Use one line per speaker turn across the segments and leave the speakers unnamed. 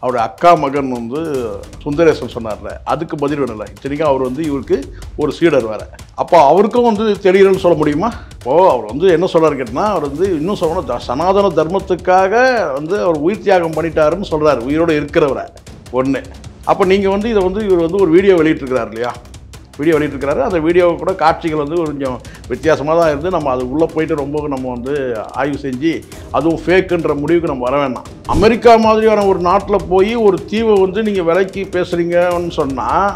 அவருடைய அக்கா மகன் வந்து சுந்தரேசன் சொன்னார்ல, அதுக்கு பதில் வேணும்ல. இத்தனைக்கும் அவர் வந்து இவருக்கு ஒரு சீடர் வேறு. அப்போ அவருக்கும் வந்து தெரியலன்னு சொல்ல முடியுமா? இப்போது அவர் வந்து என்ன சொல்கிறார் கேட்டால், அவர் வந்து இன்னும் சொல்லணும், சனாதன தர்மத்துக்காக வந்து அவர் உயிர் தியாகம் பண்ணிட்டாருன்னு சொல்கிறார், உயிரோடு இருக்கிறவரை ஒன்று. அப்போ நீங்கள் வந்து இதை வந்து இவர் வந்து ஒரு வீடியோ வெளியிட்டிருக்கிறார் இல்லையா, வீடியோ வெளியிட்டிருக்கிறாரு. அந்த வீடியோவை கூட காட்சிகள் வந்து கொஞ்சம் வித்தியாசமாக தான் இருந்து நம்ம அது உள்ளே போயிட்டு ரொம்ப நம்ம வந்து ஆய்வு செஞ்சு அதுவும் ஃபேக்குன்ற முடிவுக்கு நம்ம வர வேண்டாம். அமெரிக்கா மாதிரியான ஒரு நாட்டில் போய் ஒரு தீவை வந்து நீங்கள் விலைக்கு பேசுகிறீங்கன்னு சொன்னால்,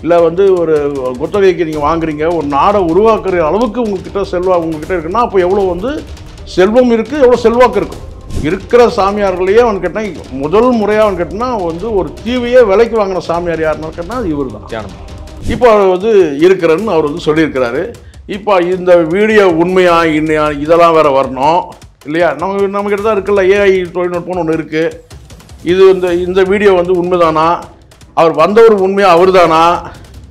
இல்லை வந்து ஒரு குத்தகைக்கு நீங்கள் வாங்குறீங்க, ஒரு நாடை உருவாக்குற அளவுக்கு உங்ககிட்ட இருக்குன்னா அப்போ எவ்வளோ வந்து செல்வம் இருக்குது, எவ்வளோ செல்வாக்கு இருக்கும். இருக்கிற சாமியார்களையே அவன் கேட்டால் முதல் முறையாக அவன் கேட்டால் வந்து ஒரு தீவையே விலைக்கு வாங்கின சாமியார் யாருன்னு கேட்டால் இவர் தான். இப்போ அவர் வந்து இருக்கிறன்னு அவர் வந்து சொல்லியிருக்கிறாரு. இப்போ இந்த வீடியோ உண்மையா இன்னையா இதெல்லாம் வேறு வரணும் இல்லையா? நம்மக்கிட்ட தான் இருக்குல்ல, ஏஐ தொழில்நுட்பம்னு ஒன்று இருக்குது. இது இந்த வீடியோ வந்து உண்மைதானா, அவர் வந்தவர் உண்மையாக அவர் தானா,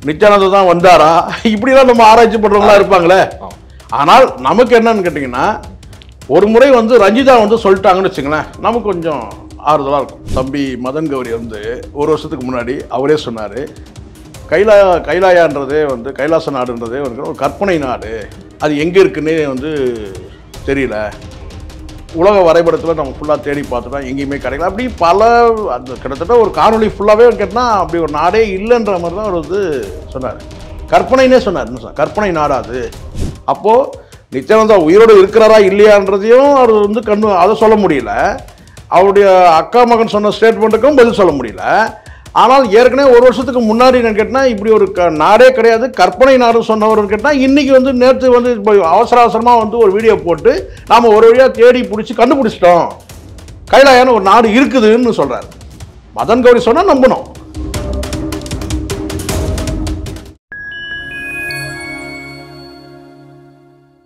நித்யானந்தா தான் வந்தாரா, இப்படிலாம் நம்ம ஆராய்ச்சி பண்ணுறவங்களா இருப்பாங்களே. ஆனால் நமக்கு என்னன்னு கேட்டிங்கன்னா, ஒரு முறை வந்து ரஞ்சிதா வந்து சொல்லிட்டாங்கன்னு வச்சுங்களேன், நமக்கு கொஞ்சம் ஆறுதலாக இருக்கும். தம்பி மதன் கௌரி வந்து ஒரு வருஷத்துக்கு முன்னாடி அவரே சொன்னார், கைலாயான்றதே வந்து கைலாச நாடுன்றதே வந்து ஒரு கற்பனை நாடு, அது எங்கே இருக்குன்னே வந்து தெரியல, உலக வரைபடத்தில் நம்ம ஃபுல்லாக தேடி பார்த்துட்டோம், எங்கேயுமே கிடைக்கல, அப்படி பல அந்த கிட்டத்தட்ட ஒரு காணொலி ஃபுல்லாகவே கேட்டால் அப்படி ஒரு நாடே இல்லைன்ற மாதிரி தான் அவர் வந்து சொன்னார். கற்பனைனே சொன்னார், கற்பனை நாடாது. அப்போது நித்யானந்தா உயிரோடு இருக்கிறாரா இல்லையான்றதையும் அவர் வந்து அதை சொல்ல முடியல, அவருடைய அக்கா மகன் சொன்ன ஸ்டேட்மெண்ட்டுக்கும் பதில் சொல்ல முடியல. ஆனால் ஏற்கனவே ஒரு வருஷத்துக்கு முன்னாடி நான் கேட்டால் இப்படி ஒரு நாடே கிடையாது, கற்பனை நாடு சொன்னவர் கேட்டால் இன்றைக்கி வந்து நேற்று வந்து இப்போ அவசரமாக வந்து ஒரு வீடியோ போட்டு நாம் ஒரு வழியாக தேடி கண்டுபிடிச்சிட்டோம், கைலாயான ஒரு நாடு இருக்குதுன்னு சொல்கிறார். மதன் கௌரி சொன்னால் நம்பணும்.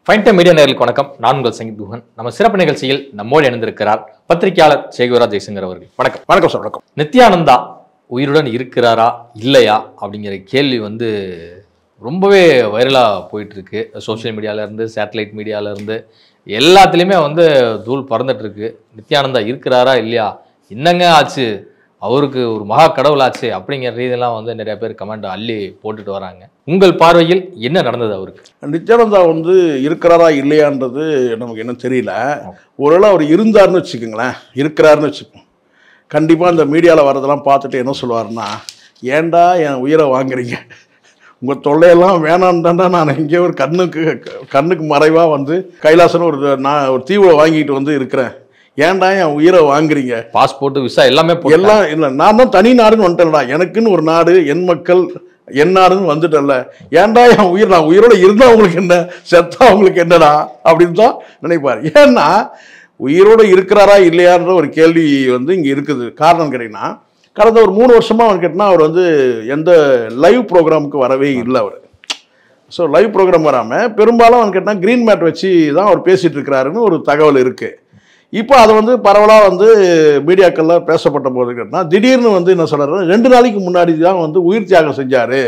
ஃபைன் டைம் மீடியா நேயர்களுக்கு வணக்கம். நான் உங்கள் சங்கீத் குஹன். நம்ம சிறப்பு நிகழ்ச்சியில் நம்மோடு இணைந்திருக்கிறார் பத்திரிகையாளர் சேகுவராஜ் ஜெய்சங்கர் அவர்கள். வணக்கம்.
வணக்கம் சார். வணக்கம்.
நித்யானந்தா உயிருடன் இருக்கிறாரா இல்லையா அப்படிங்கிற கேள்வி வந்து ரொம்பவே வைரலாக போயிட்டுருக்கு. சோஷியல் மீடியாவிலேருந்து சேட்டலைட் மீடியாவிலேருந்து எல்லாத்துலேயுமே வந்து தூள் பறந்துட்டுருக்கு. நித்யானந்தா இருக்கிறாரா இல்லையா, என்னங்க ஆச்சு, அவருக்கு ஒரு மகா கடவுள் ஆச்சு அப்படிங்கிற ரீதியெல்லாம் வந்து நிறைய பேர் கமெண்ட் அள்ளி போட்டுட்டு வராங்க. உங்கள் பார்வையில் என்ன நடந்தது அவருக்கு?
நித்யானந்தா வந்து இருக்கிறாரா இல்லையான்றது நமக்கு என்ன தெரியல. ஒருவேளை அவர் இருந்தார்னு வச்சுக்கோங்களேன், இருக்கிறாருன்னு வச்சுக்கோங்க, கண்டிப்பாக இந்த மீடியாவில் வர்றதெல்லாம் பார்த்துட்டு என்ன சொல்லுவார்னா, ஏன்டா என் உயிரை வாங்குறீங்க, உங்கள் தொல்லையெல்லாம் வேணான்டாண்டா நான் எங்கேயோ ஒரு கண்ணுக்கு மறைவாக வந்து கைலாசன்னு ஒரு தீவை வாங்கிட்டு வந்து இருக்கிறேன், ஏன்டா என் உயிரை வாங்குறீங்க,
பாஸ்போர்ட்டு விசா எல்லாமே
எல்லாம் இல்லை, நான் தான் தனி நாடுன்னு வந்துட்டேன்டா, எனக்குன்னு ஒரு நாடு, என் மக்கள், என் நாடுன்னு வந்துட்டேன்ல, ஏன்டா என் உயிர், நான் உயிரோட இருந்தால் அவங்களுக்கு என்ன, செத்தா அவங்களுக்கு என்னடா அப்படின்னு தான் நினைப்பார். ஏன்னா உயிரோடு இருக்கிறாரா இல்லையான்ற ஒரு கேள்வி வந்து இங்கே இருக்குது. காரணம் கேட்டிங்கன்னா, கடந்த ஒரு 3 வருஷமாக அவன் கேட்டால் அவர் வந்து எந்த லைவ் ப்ரோக்ராமுக்கு வரவே இல்லை அவர். ஸோ லைவ் ப்ரோக்ராம் வராமல் பெரும்பாலும் அவன் கேட்டால் க்ரீன் மேட் வச்சு தான் அவர் பேசிகிட்டு இருக்கிறாருன்னு ஒரு தகவல் இருக்குது. இப்போ அதை வந்து பரவலாக வந்து மீடியாக்களில் பேசப்பட்ட போது கேட்டால், திடீர்னு வந்து என்ன சொல்கிறாரு, 2 நாளைக்கு முன்னாடி தான் வந்து உயிர் தியாகம் செஞ்சார்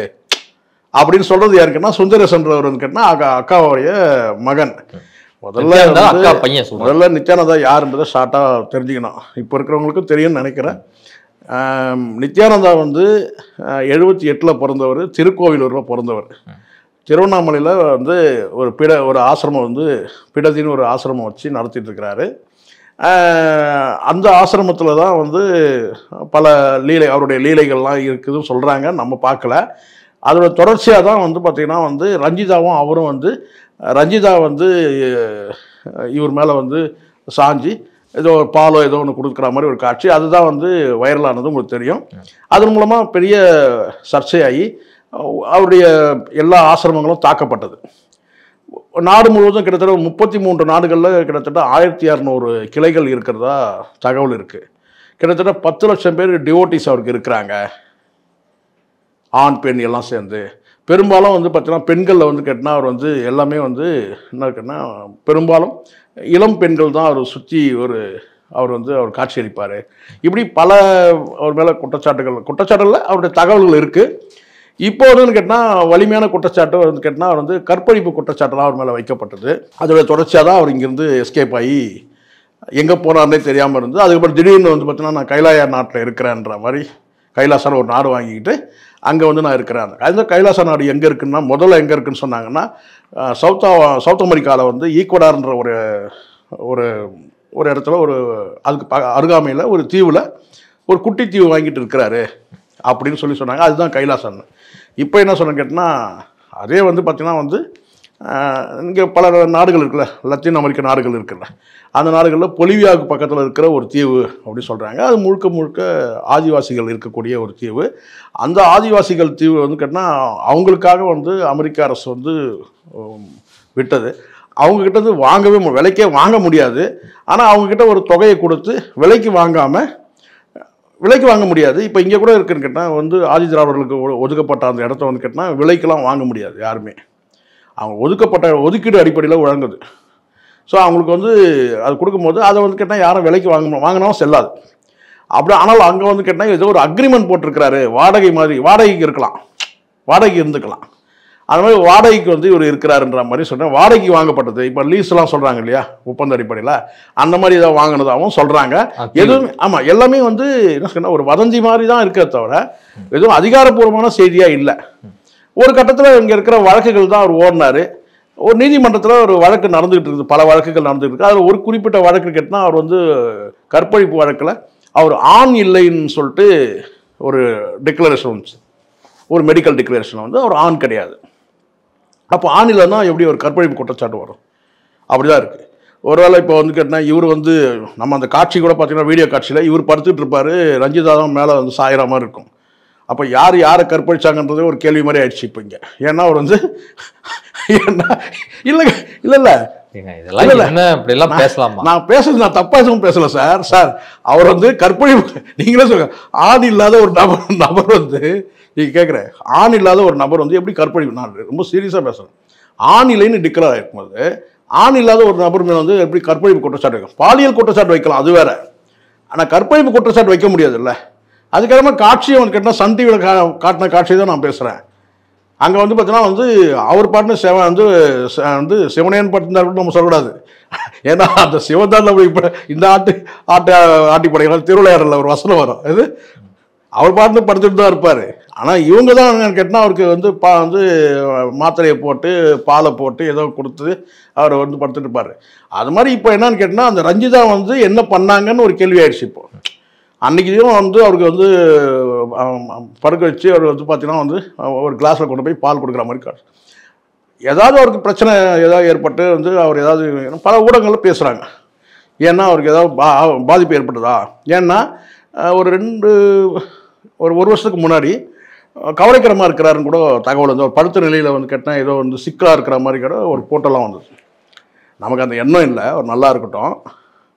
அப்படின்னு சொல்கிறது யாருக்குன்னா சுந்தரேசன்றவர் கேட்டால் அக்காவுடைய மகன். முதல்ல நித்யானந்தா யாருன்றதை ஷார்ட்டாக தெரிஞ்சுக்கணும், இப்போ இருக்கிறவங்களுக்கும் தெரியும்னு நினைக்கிறேன். நித்யானந்தா வந்து 78 பிறந்தவர், திருக்கோவிலூரில் பிறந்தவர். திருவண்ணாமலையில் வந்து ஒரு ஆசிரமம் வந்து பிடதின்னு ஒரு ஆசிரமம் வச்சு நடத்திட்டு இருக்கிறாரு. அந்த ஆசிரமத்தில் தான் வந்து பல அவருடைய லீலைகள்லாம் இருக்குதுன்னு சொல்கிறாங்க, நம்ம பார்க்கல. அதோட தொடர்ச்சியாக தான் வந்து பார்த்திங்கன்னா வந்து ரஞ்சிதாவும் அவரும் வந்து ரஞ்சிதா வந்து இவர் மேலே வந்து சாஞ்சி ஏதோ பாலோ ஏதோ ஒன்று கொடுக்குற மாதிரி ஒரு காட்சி, அதுதான் வந்து வைரலானது உங்களுக்கு தெரியும். அதன் மூலமாக பெரிய சர்ச்சையாகி அவருடைய எல்லா ஆசிரமங்களும் தாக்கப்பட்டது. நாடு முழுவதும் கிட்டத்தட்ட 33 நாடுகளில் கிட்டத்தட்ட 1200 கிளைகள் இருக்கிறதா தகவல் இருக்குது. கிட்டத்தட்ட 10 லட்சம் பேர் டிவோட்டிஸ் அவருக்கு இருக்கிறாங்க, ஆண் பெண் எல்லாம் சேர்ந்து. பெரும்பாலும் வந்து பார்த்தீங்கன்னா பெண்களில் வந்து கேட்டால் அவர் வந்து எல்லாமே வந்து என்ன இருக்குன்னா, பெரும்பாலும் இளம் பெண்கள் தான் அவர் சுற்றி அவர் வந்து அவர் காட்சியளிப்பார். இப்படி பல அவர் மேலே குற்றச்சாட்டுகளில் அவருடைய தகவல்கள் இருக்குது. இப்போ வந்து கேட்டால் வலிமையான குற்றச்சாட்டு வந்து கேட்டால் அவர் வந்து கற்பழிப்பு குற்றச்சாட்டுலாம் அவர் மேலே வைக்கப்பட்டது. அதோட தொடர்ச்சியாக தான் அவர் இங்கேருந்து எஸ்கேப் ஆகி எங்கே போனார்னே தெரியாமல் இருந்து அதுக்கப்புறம் திடீர்னு வந்து பார்த்தீங்கன்னா நான் கைலாய நாட்டில் இருக்கிறேன்ற மாதிரி கைலாசான ஒரு நாடு வாங்கிக்கிட்டு அங்கே வந்து நான் இருக்கிறேன். அந்த கைலாச நாடு எங்கே இருக்குன்னா முதல்ல எங்கே இருக்குன்னு சொன்னாங்கன்னா சவுத் அமெரிக்காவில் வந்து ஈக்குவடார்ன்ற ஒரு ஒரு ஒரு இடத்துல ஒரு அதுக்கு அருகாமையில் ஒரு தீவில் ஒரு குட்டி தீவு வாங்கிட்டு இருக்கிறாரு அப்படின்னு சொன்னாங்க. அதுதான் கைலாசம். இப்போ என்ன சொன்ன கேட்டினா அதே வந்து பார்த்திங்கன்னா வந்து இங்கே பல நாடுகள் இருக்குல்ல, லத்தீன் அமெரிக்க நாடுகள் இருக்குல்ல, அந்த நாடுகளில் பொலிவியாவுக்கு பக்கத்தில் இருக்கிற ஒரு தீவு அப்படி சொல்கிறாங்க. அது முழுக்க முழுக்க ஆதிவாசிகள் இருக்கக்கூடிய ஒரு தீவு. அந்த ஆதிவாசிகள் தீவு வந்து கேட்டால் அவங்களுக்காக வந்து அமெரிக்க அரசு வந்து விட்டது. அவங்கக்கிட்ட வந்து விலைக்கே வாங்க முடியாது. ஆனால் அவங்கக்கிட்ட ஒரு தொகையை கொடுத்து விலைக்கு வாங்க முடியாது. இப்போ இங்கே கூட இருக்குன்னு கேட்டால் வந்து ஆதி திராவிடர்களுக்கு ஒதுக்கப்பட்ட அந்த இடத்த வந்து கேட்டால் விலைக்கெல்லாம் வாங்க முடியாது யாருமே. அவங்க ஒதுக்கீடு அடிப்படையில் வழங்குது. ஸோ அவங்களுக்கு வந்து அது கொடுக்கும்போது அதை வந்து கேட்டால் யாரும் விலைக்கு வாங்கினாலும் செல்லாது. அப்படி ஆனால் அங்கே வந்து கேட்டால் ஏதோ ஒரு அக்ரிமெண்ட் போட்டிருக்கிறாரு, வாடகைக்கு இருக்கலாம், வாடகைக்கு இருந்துக்கலாம், அது மாதிரி வாடகைக்கு வந்து இவர் இருக்கிறாருன்ற மாதிரி சொல்கிறேன். வாடகைக்கு வாங்கப்பட்டது இப்போ லீஸ்லாம் சொல்கிறாங்க இல்லையா, ஒப்பந்த அடிப்படையில் அந்த மாதிரி ஏதாவது வாங்கினதாகவும் சொல்கிறாங்க. எதுவும் ஆமாம், எல்லாமே வந்து என்ன சொன்னால் ஒரு வதந்தி மாதிரி தான் இருக்கிறத தவிர எதுவும் அதிகாரப்பூர்வமான செய்தியாக இல்லை. ஒரு கட்டத்தில் இங்கே இருக்கிற வழக்குகள் தான் அவர் ஓடினார். ஒரு நீதிமன்றத்தில் ஒரு வழக்கு நடந்துகிட்டு இருக்குது, பல வழக்குகள் நடந்துகிட்டு இருக்குது. அதில் ஒரு குறிப்பிட்ட வழக்கு கேட்டால் அவர் வந்து கற்பழிப்பு வழக்கில் அவர் ஆண் இல்லைன்னு சொல்லிட்டு ஒரு டிக்ளரேஷன் வந்துச்சு, ஒரு மெடிக்கல் டிக்ளரேஷன் வந்து அவர் ஆண் கிடையாது. அப்போ ஆண் இல்லைன்னா எப்படி ஒரு கற்பழிப்பு குற்றச்சாட்டு வரும்? அப்படி தான் இருக்குது. ஒருவேளை இப்போ வந்து கேட்டால் இவர் வந்து நம்ம அந்த காட்சி கூட பார்த்தீங்கன்னா வீடியோ காட்சியில் இவர் படுத்துட்டு இருப்பார், ரஞ்சிதா தான் மேலே வந்து சாயிற மாதிரி இருக்கும். அப்போ யாரை கற்பழிச்சாங்கன்றதே ஒரு கேள்வி மாதிரி ஆயிடுச்சு இப்போ இங்கே. ஏன்னா அவர் வந்து இல்லை நான் பேசுறது நான் தப்பா எதுவும் பேசல சார். அவர் வந்து கற்பழிப்பு நீங்களே சொல்லுங்க, ஆண் இல்லாத ஒரு நபர் வந்து நீங்க கேட்குற ஆண் இல்லாத ஒரு நபர் வந்து எப்படி கற்பழிப்பு, நான் ரொம்ப சீரியஸாக பேசுறேன். ஆண் இல்லைன்னு டிக்ளேர் ஆகிருக்கும்போது ஆண் இல்லாத ஒரு நபர் மேலே வந்து எப்படி கற்பழிப்பு குற்றச்சாட்டு வைக்கும்? பாலியல் குற்றச்சாட்டு வைக்கலாம், அது வேற. ஆனால் கற்பழிப்பு குற்றச்சாட்டு வைக்க முடியாது இல்லை. அதுக்காக காட்சியை வந்து கேட்டால் சன் டிவியில் காட்டின காட்சியை தான் நான் பேசுகிறேன். அங்கே வந்து பார்த்தீங்கன்னா வந்து அவர் பாட்டுன்னு வந்து சிவனேன்னு பட்டிருந்தா கூட நம்ம சொல்லக்கூடாது. ஏன்னா அந்த சிவன் நம்ம இப்போ இந்த ஆட்டி படைகள் திருவிளையாடல ஒரு வசனம் வரும், இது அவர் பாட்டுன்னு படுத்துட்டு தான் இருப்பார். ஆனால் இவங்க தான் கேட்டால் அவருக்கு வந்து மாத்திரையை போட்டு பாலை போட்டு ஏதோ கொடுத்து அவர் வந்து படுத்துட்டு இருப்பார். அது மாதிரி இப்போ என்னன்னு கேட்டால் அந்த ரஞ்சிதா வந்து என்ன பண்ணாங்கன்னு ஒரு கேள்வி ஆயிடுச்சு. இப்போ அன்றைக்கியும் வந்து அவருக்கு வந்து படுக்க வச்சு அவர் வந்து பார்த்தீங்கன்னா வந்து ஒரு கிளாஸில் கொண்டு போய் பால் கொடுக்குற மாதிரி காட்டு. ஏதாவது அவருக்கு பிரச்சனை ஏதாவது ஏற்பட்டு வந்து அவர் ஏதாவது பல ஊடகங்களில் பேசுகிறாங்க. ஏன்னா அவருக்கு ஏதாவது பாதிப்பு ஏற்பட்டதா? ஏன்னா ஒரு வருஷத்துக்கு முன்னாடி கவலைக்கிரமாக இருக்கிறாருன்னு கூட தகவல் வந்து ஒரு படுத்த நிலையில் வந்து கேட்டால் ஏதோ வந்து சிக்கலாக இருக்கிற மாதிரி கூட ஒரு போட்டோலாம் வந்தது. நமக்கு அந்த எண்ணம் இல்லை, அவர் நல்லா இருக்கட்டும்,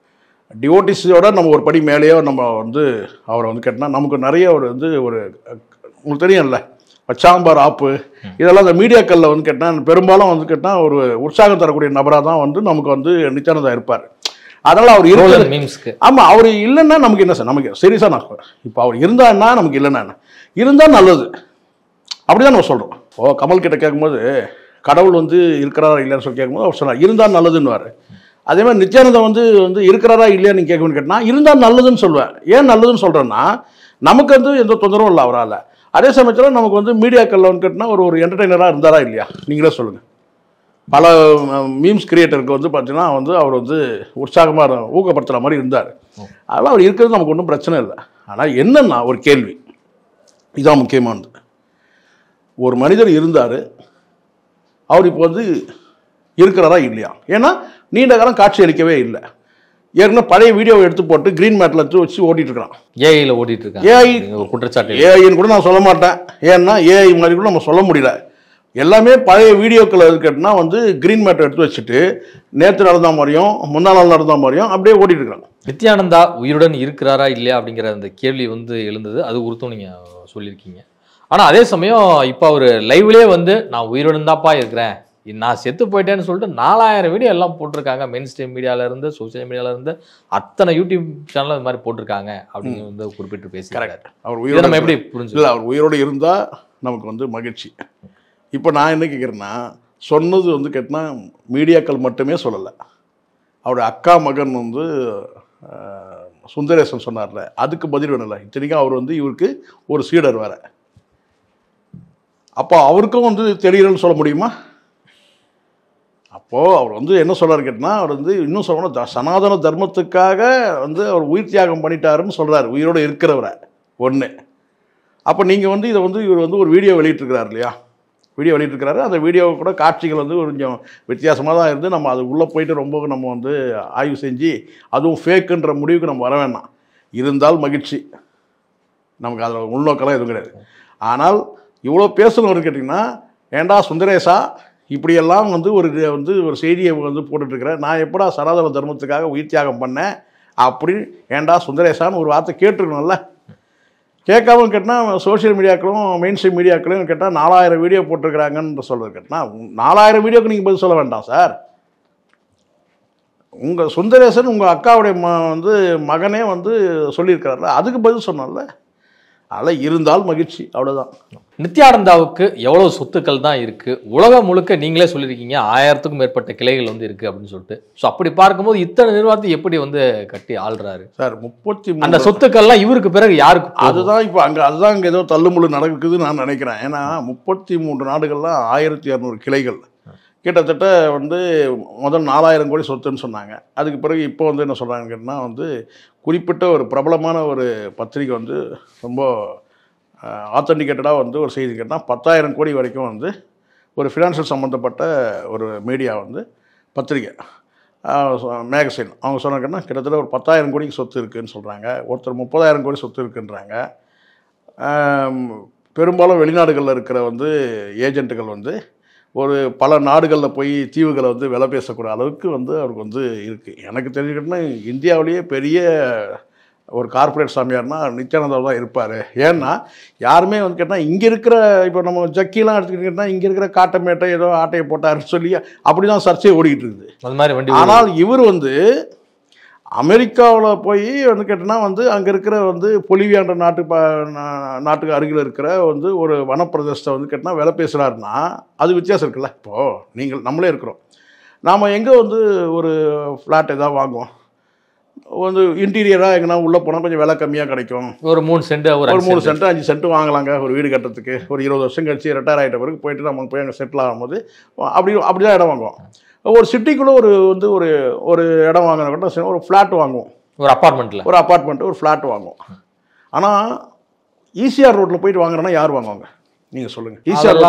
டிவோட்டிஸோட நம்ம ஒரு படி மேலேயோ நம்ம வந்து அவரை வந்து கேட்டால் நமக்கு நிறைய ஒரு வந்து ஒரு உங்களுக்கு தெரியும்ல சாம்பார் ஆப்பு இதெல்லாம் அந்த மீடியாக்களில் வந்து கேட்டால் பெரும்பாலும் வந்து கேட்டால் ஒரு உற்சாகம் தரக்கூடிய நபராக தான் வந்து நமக்கு வந்து நித்யானந்தா இருப்பார். அதனால் அவர் இருக்கிறது ஆமாம், அவர் இல்லைன்னா நமக்கு என்ன சார், நமக்கு சீரியஸாக நான் இப்போ அவர் இருந்தான்னா நமக்கு இல்லைன்னா என்ன, இருந்தால் நல்லது அப்படிதான் நம்ம சொல்கிறோம். கமல் கிட்ட கேட்கும்போது கடவுள் வந்து இருக்கிறாரா இல்லைன்னு சொல்லி கேட்கும்போது அவர் சொன்னார் இருந்தால் நல்லதுன்னுவார். அதே மாதிரி நித்யானந்தா வந்து இருக்கிறாரா இல்லையா நீங்கள் கேட்கணும்னு கேட்டால் இருந்தால் நல்லதுன்னு சொல்லுவேன். ஏன் நல்லதுன்னு சொல்கிறேன்னா நமக்கு வந்து எந்த தொந்தரவும் இல்லை அவரால். அதே சமயத்தில் நமக்கு வந்து மீடியாக்களில் வந்து கேட்டால் ஒரு என்டர்டெய்னராக இருந்தாரா இல்லையா நீங்களே சொல்லுங்கள். பல மீம்ஸ் கிரியேட்டருக்கு வந்து பார்த்தீங்கன்னா வந்து அவர் வந்து உற்சாகமாக ஊக்கப்படுத்துகிற மாதிரி இருந்தார். அதெல்லாம் அவர் இருக்கிறது நமக்கு ஒன்றும் பிரச்சனை இல்லை. ஆனால் என்னன்னா ஒரு கேள்வி இதான் முக்கியமானது. ஒரு மனிதர் இருந்தார், அவர் இப்போ வந்து இருக்கிறாரா இல்லையா? ஏன்னா நீண்ட காலம் காட்சி அளிக்கவே இல்லை. ஏற்கனவே பழைய வீடியோவை எடுத்து போட்டு கிரீன் மேட்டில் எடுத்து வச்சு ஓட்டிட்டு இருக்கிறான்.
ஏஐயில் ஓட்டிட்டு இருக்கான்.
ஏஐ
குற்றச்சாட்டு
ஏஐன்னு கூட நான் சொல்ல மாட்டேன். ஏன்னா ஏஐ மாதிரி கூட நம்ம சொல்ல முடியல. எல்லாமே பழைய வீடியோக்கள் இருக்குன்னா வந்து கிரீன் மேட்டை எடுத்து வச்சுட்டு நேற்று நடந்த மாதிரியும் முன்னாள் நாள் நடந்த மாதிரியும் அப்படியே ஓட்டிட்டு இருக்காங்க.
நித்யானந்தா உயிருடன் இருக்கிறாரா இல்லையா அப்படிங்கிற அந்த கேள்வி வந்து எழுந்தது. அது குறித்தும் நீங்கள் சொல்லியிருக்கீங்க. ஆனால் அதே சமயம் இப்போ அவர் லைவ்லேயே வந்து நான் உயிருடன் தான்ப்பா இருக்கிறேன், நான் செத்து போயிட்டேன்னு சொல்லிட்டு 4000 வீடியோ எல்லாம் போட்டிருக்காங்க. மெயின் ஸ்ட்ரீம் மீடியாவிலேருந்து சோசியல் மீடியாவிலேருந்து அத்தனை யூடியூப் சேனல் இது மாதிரி போட்டிருக்காங்க அப்படின்னு வந்து குறிப்பிட்டு பேசுகிறாங்க.
அவர் உயிரோடு நம்ம எப்படி புரிஞ்சு இல்லை, அவர் உயிரோடு இருந்தால் நமக்கு வந்து மகிழ்ச்சி. இப்போ நான் என்ன கேட்குறேன்னா சொன்னது வந்து கேட்டால் மீடியாக்கள் மட்டுமே சொல்லலை, அவருடைய அக்கா மகன் வந்து சுந்தரேசன் சொன்னார்ல, அதுக்கு பதில் வேணும்ல. இத்தனைக்கும் அவர் வந்து இவருக்கு ஒரு சீடர் வேற. அப்போ அவருக்கும் வந்து தெரியலன்னு சொல்ல முடியுமா? அப்போது அவர் வந்து என்ன சொல்கிறாரு கேட்டால், அவர் வந்து இன்னும் சொல்லணும், சனாதன தர்மத்துக்காக வந்து அவர் உயிர் தியாகம் பண்ணிட்டாருன்னு சொல்கிறார், உயிரோடு இருக்கிறவரை ஒன்று. அப்போ நீங்கள் வந்து இதை வந்து இவர் வந்து ஒரு வீடியோ வெளியிட்டிருக்கிறார் இல்லையா, வீடியோ வெளியிட்டிருக்கிறாரு. அந்த வீடியோவை கூட காட்சிகள் வந்து கொஞ்சம் வித்தியாசமாக தான் இருந்து, நம்ம அது உள்ளே போயிட்டு ரொம்ப நம்ம வந்து ஆய்வு செஞ்சு அதுவும் ஃபேக்குன்ற முடிவுக்கு நம்ம வர வேண்டாம். இருந்தால் மகிழ்ச்சி, நமக்கு அதில் உள்நோக்கெல்லாம் எதுவும் கிடையாது. ஆனால் இவ்வளோ பேசணும்னு கேட்டிங்கன்னா, ஏண்டா சுந்தரேசா இப்படியெல்லாம் வந்து ஒரு செய்தியை வந்து போட்டுட்ருக்கிறேன், நான் எப்படா சனாதன தர்மத்துக்காக உயிர் தியாகம் பண்ணேன் அப்படின்னு ஏண்டா சுந்தரேசான்னு ஒரு வார்த்தை கேட்டுருக்கணும்ல. கேட்காம கேட்டால் சோஷியல் மீடியாக்களும் மெயின் ஸ்ட்ரீம் மீடியாக்களும் கேட்டால் 4000 வீடியோ போட்டிருக்கிறாங்கன்னு சொல்கிறது கேட்டால் 4000 வீடியோக்கு நீங்கள் பதில் சொல்ல வேண்டாம் சார். உங்கள் சுந்தரேசன் உங்கள் அக்காவுடைய வந்து மகனே வந்து சொல்லியிருக்கிறார்ல, அதுக்கு பதில் சொன்னார்ல. அதெல்லாம் இருந்தால் மகிழ்ச்சி, அவ்வளோதான்.
நித்யானந்தாவுக்கு எவ்வளோ சொத்துக்கள் தான் இருக்குது? உலகம் முழுக்க நீங்களே சொல்லியிருக்கீங்க 1000க்கும் மேற்பட்ட கிளைகள் வந்து இருக்குது அப்படின்னு சொல்லிட்டு. ஸோ அப்படி பார்க்கும்போது இத்தனை நிர்வாகத்தை எப்படி வந்து கட்டி ஆள்றாரு
சார்? 33
அந்த சொத்துக்கள்லாம் இவருக்கு பிறகு யாருக்கு?
அதுதான் இப்போ அதுதான் அங்கே ஏதோ தள்ளுமுள்ளு நடக்குதுன்னு நான் நினைக்கிறேன். ஏன்னா 33 நாடுகள்லாம் 1200 கிளைகள், கிட்டத்தட்ட வந்து முதல் 4000 கோடி சொத்துன்னு சொன்னாங்க. அதுக்கு பிறகு இப்போ வந்து என்ன சொல்கிறாங்கன்னு கேட்டால் வந்து குறிப்பிட்ட ஒரு பிரபலமான ஒரு பத்திரிகை வந்து ரொம்ப ஆத்தென்டிகேட்டடாக வந்து ஒரு செய்தி கேட்டால் 10,000 கோடி வரைக்கும் வந்து ஒரு ஃபினான்ஷியல் சம்மந்தப்பட்ட ஒரு மீடியா வந்து பத்திரிகை மேகசின் அவங்க சொன்னாங்கன்னா கிட்டத்தட்ட ஒரு 10,000 கோடிக்கு சொத்து இருக்குதுன்னு சொல்கிறாங்க. ஒருத்தர் 30,000 கோடி சொத்து இருக்குன்றாங்க. பெரும்பாலும் வெளிநாடுகளில் இருக்கிற வந்து ஏஜென்ட்டுகள் வந்து ஒரு பல நாடுகளில் போய் தீவுகளை வந்து விலை பேசக்கூடிய அளவுக்கு வந்து அவருக்கு வந்து இருக்குது. எனக்கு தெரிஞ்சுக்கிட்டோன்னா இந்தியாவிலேயே பெரிய ஒரு கார்ப்பரேட் சாமியார்னா நித்யானந்தா தான் இருப்பார். ஏன்னா யாருமே வந்து கேட்டால் இங்கே இருக்கிற இப்போ நம்ம ஜக்கிலாம் எடுத்துக்கிட்டிங்கன்னா இங்கே இருக்கிற காட்டமேட்டை ஏதோ ஆட்டையை போட்டாருன்னு சொல்லி அப்படி தான் சர்ச்சையை ஓடிக்கிட்டு இருக்குது.
அது மாதிரி
ஆனால் இவர் வந்து அமெரிக்காவில் போய் வந்து கேட்டோன்னா வந்து அங்கே இருக்கிற வந்து பொலிவியான்ற நாட்டுக்கு அருகில் இருக்கிற வந்து ஒரு வனப்பிரதேசத்தை வந்து கேட்டால் விலை பேசுகிறாருன்னா அது வித்தியாசம் இருக்குல்ல. இப்போது நம்மளே இருக்கிறோம், நாம் எங்கே வந்து ஒரு ஃப்ளாட் எதாவது வாங்குவோம், வந்து இன்டீரியராக எங்கன்னா உள்ளே போனால் கொஞ்சம் விலை கம்மியாக கிடைக்கும்.
ஒரு 3 சென்ட் ஒரு
3 சென்ட் 5 சென்ட் வாங்கலாங்க ஒரு வீடு கட்டுறதுக்கு. ஒரு 20 வருஷம் கழிச்சு ரிட்டையர் ஆகிட்ட பிறகு போயிட்டு நம்ம போய் அங்கே செட்டில் ஆகும்போது அப்படி தான் இடம் வாங்குவோம். ஒரு சிட்டிக்குள்ளே வந்து ஒரு இடம் வாங்கினா கூட ஒரு ஃப்ளாட் வாங்குவோம், ஒரு அப்பார்ட்மெண்ட்டு ஒரு ஃப்ளாட் வாங்குவோம். ஆனால் ஈசிஆர் ரோட்டில் போயிட்டு வாங்குறோன்னா யார் வாங்குவாங்க நீங்கள் சொல்லுங்கள்? ஈசிஆர்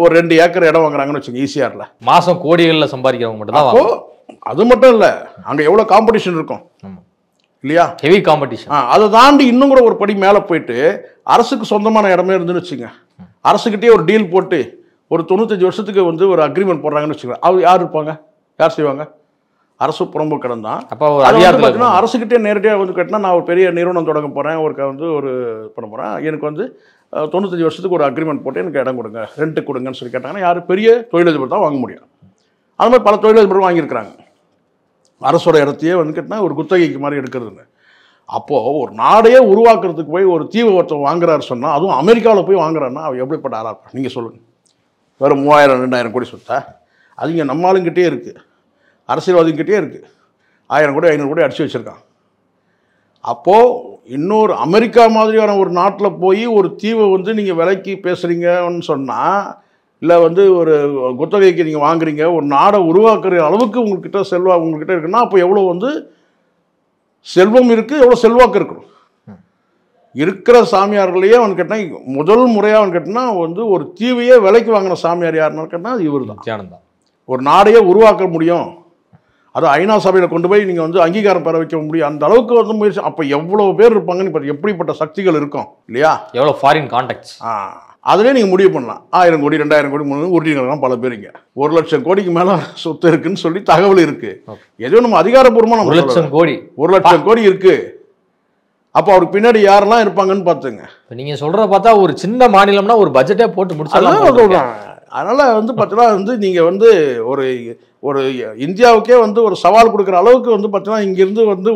ஒரு 2 ஏக்கர் இடம் வாங்குறாங்கன்னு வச்சுங்க. ஈசிஆரில்
மாதம் கோடிகளில் சம்பாதிக்கிறவங்க மட்டும் தான்.
அது மட்டும் இல்லை, அங்கே எவ்வளோ காம்படிஷன் இருக்கும் இல்லையா, ஹெவி காம்படிஷன். அதை தாண்டி இன்னும் கூட ஒரு படி மேலே போயிட்டு அரசுக்கு சொந்தமான இடமே இருந்துன்னு வச்சுங்க, அரசுக்கிட்டே ஒரு டீல் போட்டு ஒரு 95 வருஷத்துக்கு வந்து ஒரு அக்ரிமெண்ட் போடுறாங்கன்னு வச்சுக்கோங்க. அது யார் இருப்பாங்க, யார் செய்வாங்க? அரசு புறம்பு கடன் தான். அப்போ பார்த்தீங்கன்னா அரசுக்கிட்டே நேரடியாக வந்து கேட்டால் நான் ஒரு பெரிய நிறுவனம் தொடங்க போகிறேன், ஒரு பண்ண போகிறேன், எனக்கு வந்து 95 வருஷத்துக்கு ஒரு அக்ரிமெண்ட் போட்டு எனக்கு இடம் கொடுங்க, ரெண்ட்டு கொடுங்கன்னு சொல்லி கேட்டாங்கன்னா யார்? பெரிய தொழிலதிபர் தான் வாங்க முடியும். அது மாதிரி பல தொழிலதிபர்கள் வாங்கியிருக்கிறாங்க. அரசோட இடத்தையே வந்து கேட்டால் ஒரு குத்தகைக்கு மாதிரி எடுக்கிறதுன்னு. அப்போது ஒரு நாடையே உருவாக்குறதுக்கு போய் ஒரு தீவு ஒருத்தர் வாங்குறாரு சொன்னால், அதுவும் அமெரிக்காவில் போய் வாங்குறாருன்னா அவர் எப்படிப்பட்ட ஆளாக இருப்பார் நீங்கள் சொல்லுங்கள். வெறும் 3000-2000 கோடி சொத்தா? அது இங்கே நம்ம ஆளுங்கிட்டே இருக்குது, அரசியல்வாதிகிட்டே இருக்குது. 1000 கோடி 500 கோடி அடித்து வச்சுருக்கான். அப்போது இன்னொரு அமெரிக்கா மாதிரியான ஒரு நாட்டில் போய் ஒரு தீவை வந்து நீங்கள் விலைக்கு பேசுகிறீங்கன்னு சொன்னால், இல்லை வந்து ஒரு குத்தகைக்கு நீங்கள் வாங்குறீங்க, ஒரு நாடை உருவாக்குற அளவுக்கு உங்கள்கிட்ட இருக்குன்னா அப்போ எவ்வளோ வந்து செல்வம் இருக்குது, எவ்வளோ செல்வாக்கு இருக்கணும். இருக்கிற சாமியார்களையே வந்து கேட்டால் முதல் முறையாக வந்து கேட்டினா வந்து ஒரு தீவையே விலைக்கு வாங்கின சாமியார் யாருன்னு கேட்டால் அது இவர் தான். ஒரு நாடையே உருவாக்க முடியும், அது ஐநா சபையில் கொண்டு போய் நீங்கள் வந்து அங்கீகாரம் பெற வைக்க முடியும், அந்த அளவுக்கு வந்து முயற்சி. அப்போ எவ்வளோ பேர் இருப்பாங்கன்னு இப்போ எப்படிப்பட்ட சக்திகள் இருக்கும் இல்லையா, எவ்வளோ ஃபாரின் கான்டாக்ட்ஸ். அதிலே நீங்கள் முடிவு பண்ணலாம். 1000 கோடி 2000 கோடி உறுதிகள் பல பேர் இங்கே 1 லட்சம் கோடிக்கு மேலே சொத்து இருக்குன்னு சொல்லி தகவல் இருக்குது. எதுவும் நம்ம அதிகாரப்பூர்வமாக நம்ம 1 லட்சம் கோடி இருக்குது. அப்போ அவருக்கு பின்னாடி யாரெல்லாம் இருப்பாங்கன்னு பார்த்துங்க. இப்போ நீங்கள் சொல்கிறத பார்த்தா ஒரு சின்ன மாநிலம்னா ஒரு பட்ஜெட்டே போட்டு முடிச்சிடலாம். அதனால் வந்து பார்த்தீங்கன்னா வந்து நீங்கள் வந்து ஒரு இந்தியாவுக்கே வந்து ஒரு சவால் கொடுக்குற அளவுக்கு வந்து பார்த்தீங்கன்னா இங்கேருந்து வந்து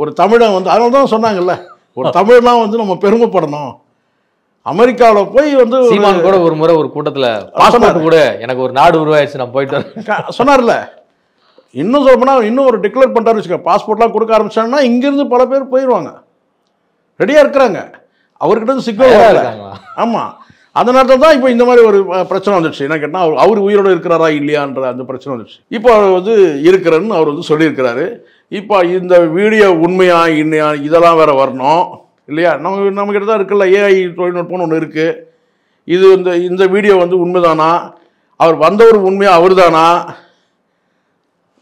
ஒரு தமிழன் வந்து அதனால தான் சொன்னாங்கல்ல, ஒரு தமிழ்லாம் வந்து நம்ம பெருமைப்படணும். அமெரிக்காவில் போய் வந்து
சீமான் கூட ஒரு முறை ஒரு கூட்டத்துல பாஸ்போர்ட் கூட எனக்கு ஒரு நாடு உருவாயிடுச்சு நான் போயிட்டு வரேன்
சொன்னார்ல. இன்னும் சொல்ல போனால் இன்னும் ஒரு டிக்ளேர் பண்ணிட்டாரு வச்சுக்க, பாஸ்போர்ட்லாம் கொடுக்க ஆரம்பிச்சாங்கன்னா இங்கேருந்து பல பேர் போயிடுவாங்க, ரெடியாக இருக்கிறாங்க. அவர்கிட்ட சிக்னல்
இருக்காங்களா?
ஆமாம், அந்த நேரத்தில் தான் இப்போ இந்த மாதிரி ஒரு பிரச்சனை வந்துடுச்சு. என்ன கேட்டால் அவர் உயிரோடு இருக்கிறாரா இல்லையான்ற அந்த பிரச்சனை வந்துடுச்சு. இப்போ அவர் வந்து இருக்கிறன்னு அவர் வந்து சொல்லியிருக்கிறாரு. இப்போ இந்த வீடியோ உண்மையா இல்லையா இதெல்லாம் வேற வரணும் இல்லையா? நம்மக்கிட்ட தான் இருக்குல்ல ஏஐ தொழில்நுட்பம்னு ஒன்று இருக்குது. இது இந்த வீடியோ வந்து உண்மைதானா, அவர் வந்தவர் உண்மையாக அவர் தானா,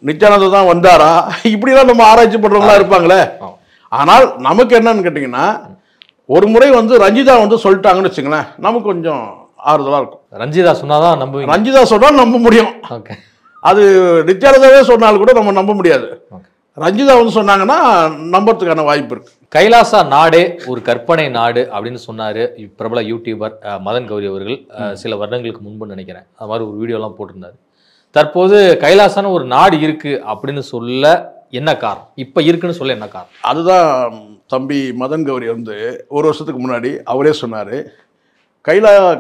நித்யானந்தா தான் வந்தாரா, இப்படிலாம் நம்ம ஆராய்ச்சி பண்ணுறவங்களா இருப்பாங்களே. ஆனால் நமக்கு என்னன்னு கேட்டிங்கன்னா, ஒரு முறை வந்து ரஞ்சிதா வந்து சொல்லிட்டாங்கன்னு வச்சுங்களேன், நமக்கு கொஞ்சம் ஆறுதலாக இருக்கும்.
ரஞ்சிதா சொன்னாதான் நம்புவீங்க?
ரஞ்சிதா சொன்னால் நம்ப முடியும். அது நித்யானந்தாவே சொன்னாலும் கூட நம்ம நம்ப முடியாது. ரஞ்சிதா வந்து சொன்னாங்கன்னா நம்புறதுக்கான வாய்ப்பு இருக்கு.
கைலாசா நாடே ஒரு கற்பனை நாடு அப்படின்னு சொன்னாரு பிரபல யூடியூபர் மதன் கௌரி அவர்கள் சில வருடங்களுக்கு முன்பு நினைக்கிறேன். அது மாதிரி ஒரு வீடியோலாம் போட்டிருந்தாரு. தற்போது கைலாசான ஒரு நாடு இருக்கு அப்படின்னு சொல்ல என்ன காரணம், இப்ப இருக்குன்னு சொல்ல என்ன காரணம்?
அதுதான் தம்பி மதன் கௌரி வந்து ஒரு வருஷத்துக்கு முன்னாடி அவரே சொன்னார்,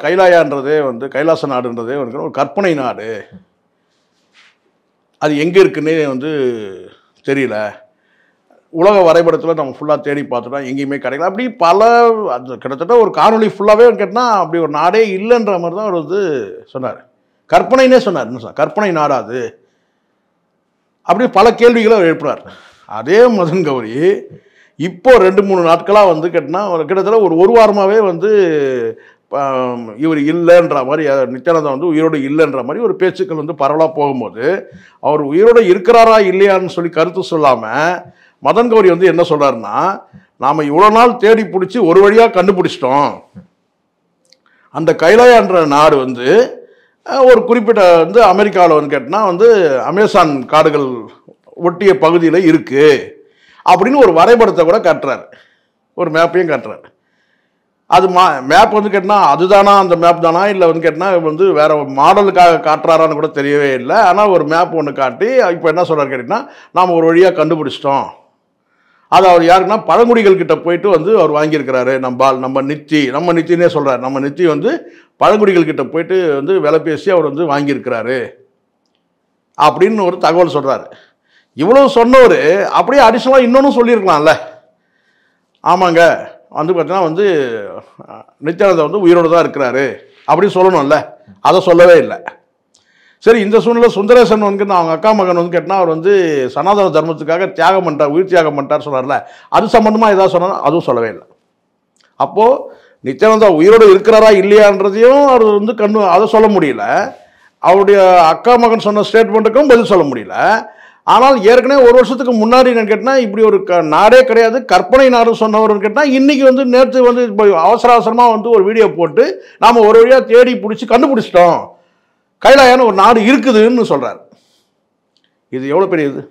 கைலாயான்றதே வந்து கைலாச நாடுன்றதே வந்து ஒரு கற்பனை நாடு, அது எங்கே இருக்குன்னே வந்து தெரியல, உலக வரைபடத்தில் நம்ம ஃபுல்லாக தேடி பார்த்தோம்னா எங்கேயுமே கிடைக்கல, அப்படி பல அது கிட்டத்தட்ட ஒரு காணொலி ஃபுல்லாகவே கேட்டால் அப்படி ஒரு நாடே இல்லைன்ற மாதிரி தான் அவர் வந்து சொன்னார். கற்பனைன்னே சொன்னார். என்ன சார் கற்பனை நாடாது, அப்படி பல கேள்விகளை அவர் எழுப்புறார். அதே மதன் கௌரி இப்போ 2-3 நாட்களாக வந்து கேட்டால் கிட்டத்தட்ட ஒரு வாரமாகவே வந்து இவர் இல்லைன்ற மாதிரி, நித்யானந்தா வந்து உயிரோடு இல்லைன்ற மாதிரி ஒரு பேச்சுக்கள் வந்து பரவலாக போகும்போது, அவர் உயிரோடு இருக்கிறாரா இல்லையான்னு சொல்லி கருத்து சொல்லாமல் மதன் கௌரி வந்து என்ன சொல்கிறாருன்னா, நாம் இவ்வளோ நாள் தேடி பிடிச்சி ஒரு வழியாக கண்டுபிடிச்சிட்டோம், அந்த கைலாயான்ற நாடு வந்து ஒரு குறிப்பிட்ட வந்து அமெரிக்காவில் வந்து கேட்டால் வந்து அமேசான் காடுகள் ஒட்டிய பகுதியில் இருக்குது அப்படின்னு ஒரு வரைபடத்தை கூட காட்டுறாரு, ஒரு மேப்பையும் காட்டுறாரு. அது மேப் வந்து கேட்டால் அதுதானா அந்த மேப் தானா இல்லை வந்து கேட்டால் வந்து வேற மாடலுக்காக காட்டுறாரான்னு கூட தெரியவே இல்லை. ஆனால் ஒரு மேப் ஒன்று காட்டி இப்போ என்ன சொல்கிறார் கேட்டிங்கன்னா, நாம் ஒரு வழியாக கண்டுபிடிச்சிட்டோம். அது அவர் யாருக்குன்னா பழங்குடிகள் கிட்ட போயிட்டு வந்து அவர் வாங்கியிருக்கிறாரு. நம்ம நித்தினே சொல்கிறார், நம்ம நித்தி வந்து பழங்குடிகள் கிட்ட போயிட்டு வந்து விலை பேசி அவர் வந்து வாங்கியிருக்கிறாரு அப்படின்னு ஒரு தகவல் சொல்கிறாரு. இவ்வளோ சொன்னவர் அப்படியே அடிஷனலாக இன்னொன்னும் சொல்லியிருக்கலாம்ல. ஆமாங்க வந்து பார்த்தீங்கன்னா வந்து நித்யானந்தா வந்து உயிரோடு தான் இருக்கிறாரு அப்படின்னு சொல்லணும்ல, அதை சொல்லவே இல்லை. சரி, இந்த சூழ்நிலை சுந்தரேசன் வந்து அவங்க அக்கா மகன் வந்து கேட்டால் அவர் வந்து சனாதன தர்மத்துக்காக தியாகம் பண்ணிட்டார், உயிர் தியாகம் பண்ணிட்டார் சொன்னார்ல, அது சம்மந்தமாக ஏதாவது சொன்னாலும் அதுவும் சொல்லவே இல்லை. அப்போது நித்யானந்தா உயிரோடு இருக்கிறாரா இல்லையான்றதையும் அவர் வந்து அதை சொல்ல முடியல, அவருடைய அக்கா மகன் சொன்ன ஸ்டேட்மெண்ட்டுக்கும் பதில் சொல்ல முடியல. ஆனால் ஏற்கனவே ஒரு வருஷத்துக்கு முன்னாடி என்னன்னு கேட்டால் இப்படி ஒரு நாடே கிடையாது, கற்பனை நாடு சொன்னவர்னு கேட்டால் இன்றைக்கி வந்து நேற்று வந்து இப்போ அவசரமாக வந்து ஒரு வீடியோ போட்டு நாம் ஒரு வழியாக தேடி பிடிச்சி கண்டுபிடிச்சிட்டோம், கைலாயான ஒரு நாடு இருக்குதுன்னு சொல்கிறார். இது எவ்வளோ பெரிய இது!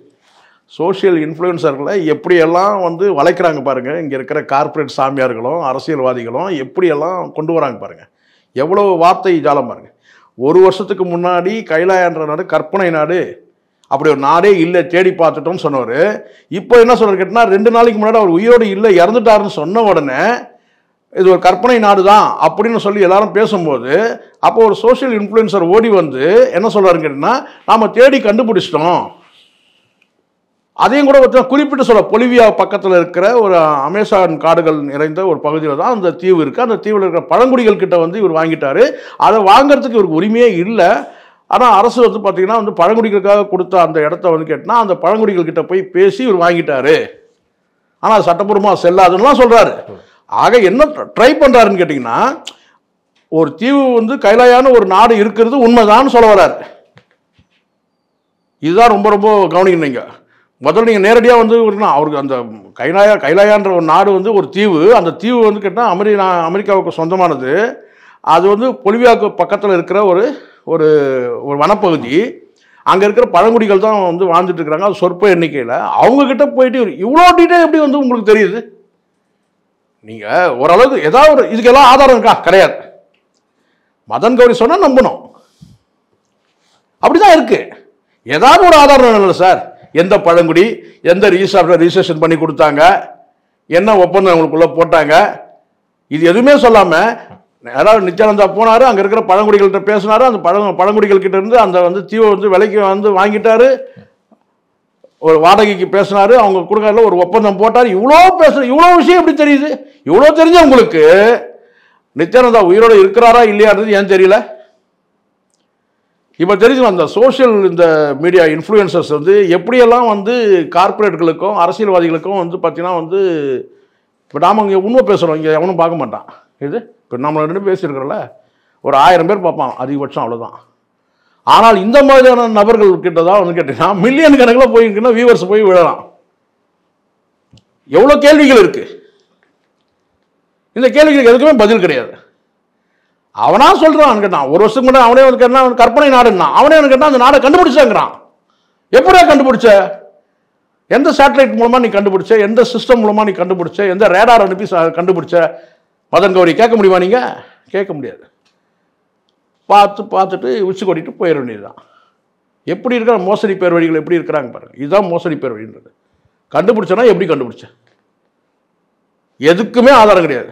சோஷியல் இன்ஃப்ளூயன்சர்களை எப்படியெல்லாம் வந்து வளைக்கிறாங்க பாருங்கள். இங்கே இருக்கிற கார்ப்பரேட் சாமியார்களும் அரசியல்வாதிகளும் எப்படியெல்லாம் கொண்டு வராங்க பாருங்கள், எவ்வளோ வார்த்தை ஜாலம் பாருங்கள். ஒரு வருஷத்துக்கு முன்னாடி கைலாயன்ற நாடு கற்பனை நாடு, அப்படி ஒரு நாடே இல்லை, தேடி பார்த்துட்டோம்னு சொன்னவர் இப்போ என்ன சொல்கிறார் கேட்டால் 2 நாளைக்கு முன்னாடி அவர் உயிரோடு இல்லை, இறந்துட்டாருன்னு சொன்ன உடனே இது ஒரு கற்பனை நாடு தான் அப்படின்னு சொல்லி எல்லாரும் பேசும்போது, அப்போ ஒரு சோஷியல் இன்ஃப்ளூயன்சர் ஓடி வந்து என்ன சொல்கிறாருன்னு கேட்டிங்கன்னா, நாம் தேடி கண்டுபிடிச்சிட்டோம். அதையும் கூட பார்த்தீங்கன்னா குறிப்பிட்டு சொல்ல, பொலிவியா பக்கத்தில் இருக்கிற ஒரு அமேசான் காடுகள் நிறைந்த ஒரு பகுதியில் தான் அந்த தீவு இருக்குது. அந்த தீவில் இருக்கிற பழங்குடிகள் கிட்ட வந்து இவர் வாங்கிட்டாரு. அதை வாங்கிறதுக்கு இவருக்கு உரிமையே இல்லை. ஆனால் அரசு வந்து பார்த்தீங்கன்னா வந்து பழங்குடிகளுக்காக கொடுத்த அந்த இடத்த வந்து கேட்டால் அந்த பழங்குடிகள் கிட்ட போய் பேசி இவர் வாங்கிட்டாரு, ஆனால் அது சட்டப்பூர்வமாக செல்லாதுன்னெலாம் சொல்கிறாரு. ஆக என்ன ட்ரை பண்ணுறாருன்னு கேட்டிங்கன்னா, ஒரு தீவு வந்து கைலாயான ஒரு நாடு இருக்கிறது உண்மைதான்னு சொல்ல வர்றாரு. இதுதான் ரொம்ப ரொம்ப கவனிக்கணும். நீங்கள் முதல்ல நீங்கள் நேரடியாக வந்து அவருக்கு அந்த கைலாயான்ற ஒரு நாடு வந்து ஒரு தீவு, அந்த தீவு வந்து கேட்டால் அமெரிக்காவுக்கு சொந்தமானது. அது வந்து பொலிவியாவுக்கு பக்கத்தில் இருக்கிற ஒரு ஒரு ஒரு வனப்பகுதி. அங்கே இருக்கிற பழங்குடிகள் தான் வந்து வாழ்ந்துட்டு இருக்கிறாங்க, அது சொற்ப எண்ணிக்கையில். அவங்கக்கிட்ட போயிட்டு இவ்வளோ டீட்டெயில் எப்படி வந்து உங்களுக்கு தெரியுது? நீங்கள் ஓரளவுக்கு ஏதாவது ஒரு இதுக்கெல்லாம் ஆதாரம் இருக்கா? கிடையாது. மதன் கௌரி சொன்னால் நம்பணும், அப்படிதான் இருக்கு. ஏதாவது ஒரு ஆதாரம் இல்லை சார், எந்த பழங்குடி, எந்த ரிஜிஸ்ட்ரேஷன் பண்ணி கொடுத்தாங்க, என்ன ஒப்பந்தம் அவங்களுக்குள்ள போட்டாங்க, இது எதுவுமே சொல்லாமல் யாராவது நித்யானந்தா போனார், அங்கே இருக்கிற பழங்குடிகள்கிட்ட பேசினார், அந்த பழங்குடிகள் கிட்ட இருந்து அந்த வந்து தீவை வந்து விலைக்கு வந்து வாங்கிட்டாரு, ஒரு வாடகைக்கு பேசினார், அவங்க கொடுக்கறதுல ஒரு ஒப்பந்தம் போட்டார். இவ்வளோ விஷயம் எப்படி தெரியுது? இவ்வளோ தெரிஞ்ச உங்களுக்கு நித்யானந்தா உயிரோடு இருக்கிறாரா இல்லையான்றது ஏன் தெரியல? இப்போ தெரிஞ்சு அந்த சோஷியல் இந்த மீடியா இன்ஃப்ளூயன்சர்ஸ் வந்து எப்படியெல்லாம் வந்து கார்பரேட்டுகளுக்கும் அரசியல்வாதிகளுக்கும் வந்து பார்த்தீங்கன்னா வந்து இப்போ நாம் இங்கே உண்மை பேசுகிறோம், இங்கே எவனும் பார்க்க மாட்டான். இது இப்போ நம்ம 2 பேசியிருக்கிறோம்ல, ஒரு 1000 பேர் பார்ப்பான் அதிகபட்சம், அவ்வளோதான். ஆனால் இந்த மாதிரியான நபர்கள் கிட்ட தான் வந்து கேட்டீங்கன்னா மில்லியன் கணக்கில் போயிருக்குன்னா வியூவர்ஸ் போய் விழலாம். எவ்வளோ கேள்விகள் இருக்கு. இந்த கேள்விகளுக்கு எதுக்குமே பதில் கிடையாது. அவனா சொல்றான் கேட்டான், ஒரு வருஷத்துக்கு முன்னாடி அவனே வந்து கேட்டான் கற்பனை நாடுன்னா, அவனே வந்து கேட்டான் அந்த நாடை கண்டுபிடிச்சாங்கிறான். எப்படியா கண்டுபிடிச்ச? எந்த சேட்டலைட் மூலமா நீ கண்டுபிடிச்ச? எந்த சிஸ்டம் மூலமா நீ கண்டுபிடிச்ச? எந்த ரேடார் அனுப்பி கண்டுபிடிச்ச? மதன் கௌரி கேட்க முடியுமா? நீங்க கேட்க முடியாது. பார்த்துட்டு உச்சி கொட்டிட்டு போயிட வேண்டியதுதான். எப்படி இருக்கிற மோசடி பேர் வழிகள் எப்படி இருக்கிறாங்க பாருங்க. இதுதான் மோசடி பேர் வழின்றது. கண்டுபிடிச்சனா எப்படி கண்டுபிடிச்ச? எதுக்குமே ஆதாரம் கிடையாது.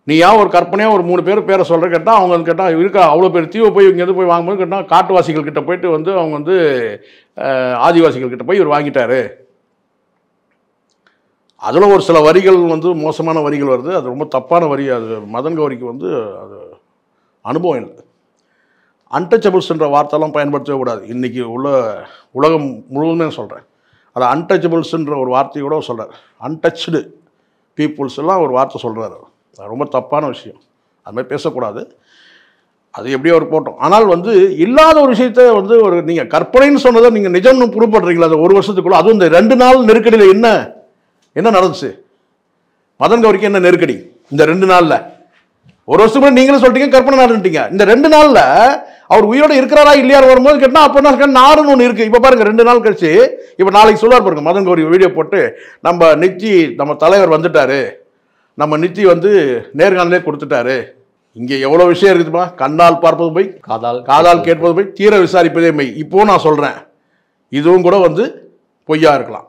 நீ ஏன் ஒரு கற்பனையாக ஒரு 3 பேர் பேரை சொல்கிற கேட்டால் அவங்க வந்து கேட்டால் இருக்கா அவ்வளோ பேர் தீவை போய் இங்கேருந்து போய் வாங்கும்போது கேட்டால் காட்டுவாசிகள் கிட்ட போயிட்டு வந்து அவங்க வந்து ஆதிவாசிகள் கிட்ட போய் இவர் வாங்கிட்டாரு. அதில் ஒரு சில வரிகள் வந்து மோசமான வரிகள் வருது, அது ரொம்ப தப்பான வரி. அது மதன் கௌரிக்கு வந்து அது அனுபவம் இல்லை. அன்டச்சபிள்ஸ்ன்ற வார்த்தைலாம் பயன்படுத்தவே கூடாது. இன்றைக்கி உள்ள உலகம் முழுவதுமே சொல்கிறேன். அது அன்டச்சபிள்ஸ்ன்ற ஒரு வார்த்தையை கூட சொல்கிறார். அன்டச்சுடு பீப்புள்ஸ் எல்லாம் ஒரு வார்த்தை சொல்கிறாரு. அது ரொம்ப தப்பான விஷயம். அது மாதிரி பேசக்கூடாது. அது எப்படியோ ஒரு போட்டோம். ஆனால் வந்து இல்லாத ஒரு விஷயத்த வந்து ஒரு நீங்கள் கற்பனைன்னு சொன்னதை நீங்கள் நிஜம்னு ப்ரூவ் பண்ணுறீங்களா அந்த 1 வருஷத்துக்குள்ள? அதுவும் இந்த 2 நாள் நெருக்கடியில் என்ன நடந்துச்சு? மதன் கௌரிக்கு என்ன நெருக்கடி இந்த 2 நாளில்? 1 வருஷத்துக்கு நீங்களும் சொல்லிட்டீங்க கற்பனை நாடுன்ட்டீங்க. இந்த 2 நாளில் அவர் உயிரோடு இருக்கிறாரா இல்லையாரு வரும்போது கேட்டால் அப்போ என்ன நாடுன்னு ஒன்று இருக்குது. இப்போ பாருங்கள் 2 நாள் கழிச்சு இப்போ நாளைக்கு சொல்லுவார் பாருங்க மதன் கௌரி வீடியோ போட்டு, நம்ம தலைவர் வந்துட்டாரு, நம்ம நித்தி வந்து நேர்காணலே கொடுத்துட்டாரு. இங்கே எவ்வளோ விஷயம் இருக்குதுப்பா. கண்ணால் பார்ப்பது போய் காதால் கேட்பது போய் தீர விசாரிப்பதே மெய். இப்போ நான் சொல்கிறேன், இதுவும் கூட வந்து பொய்யா இருக்கலாம்.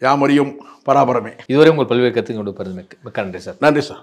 யாமறியும் பராபரமே.
இதுவரை உங்கள் பல்வேறு கருத்துக்கள் கொடுப்பது மிக்க நன்றி சார்.
நன்றி சார்.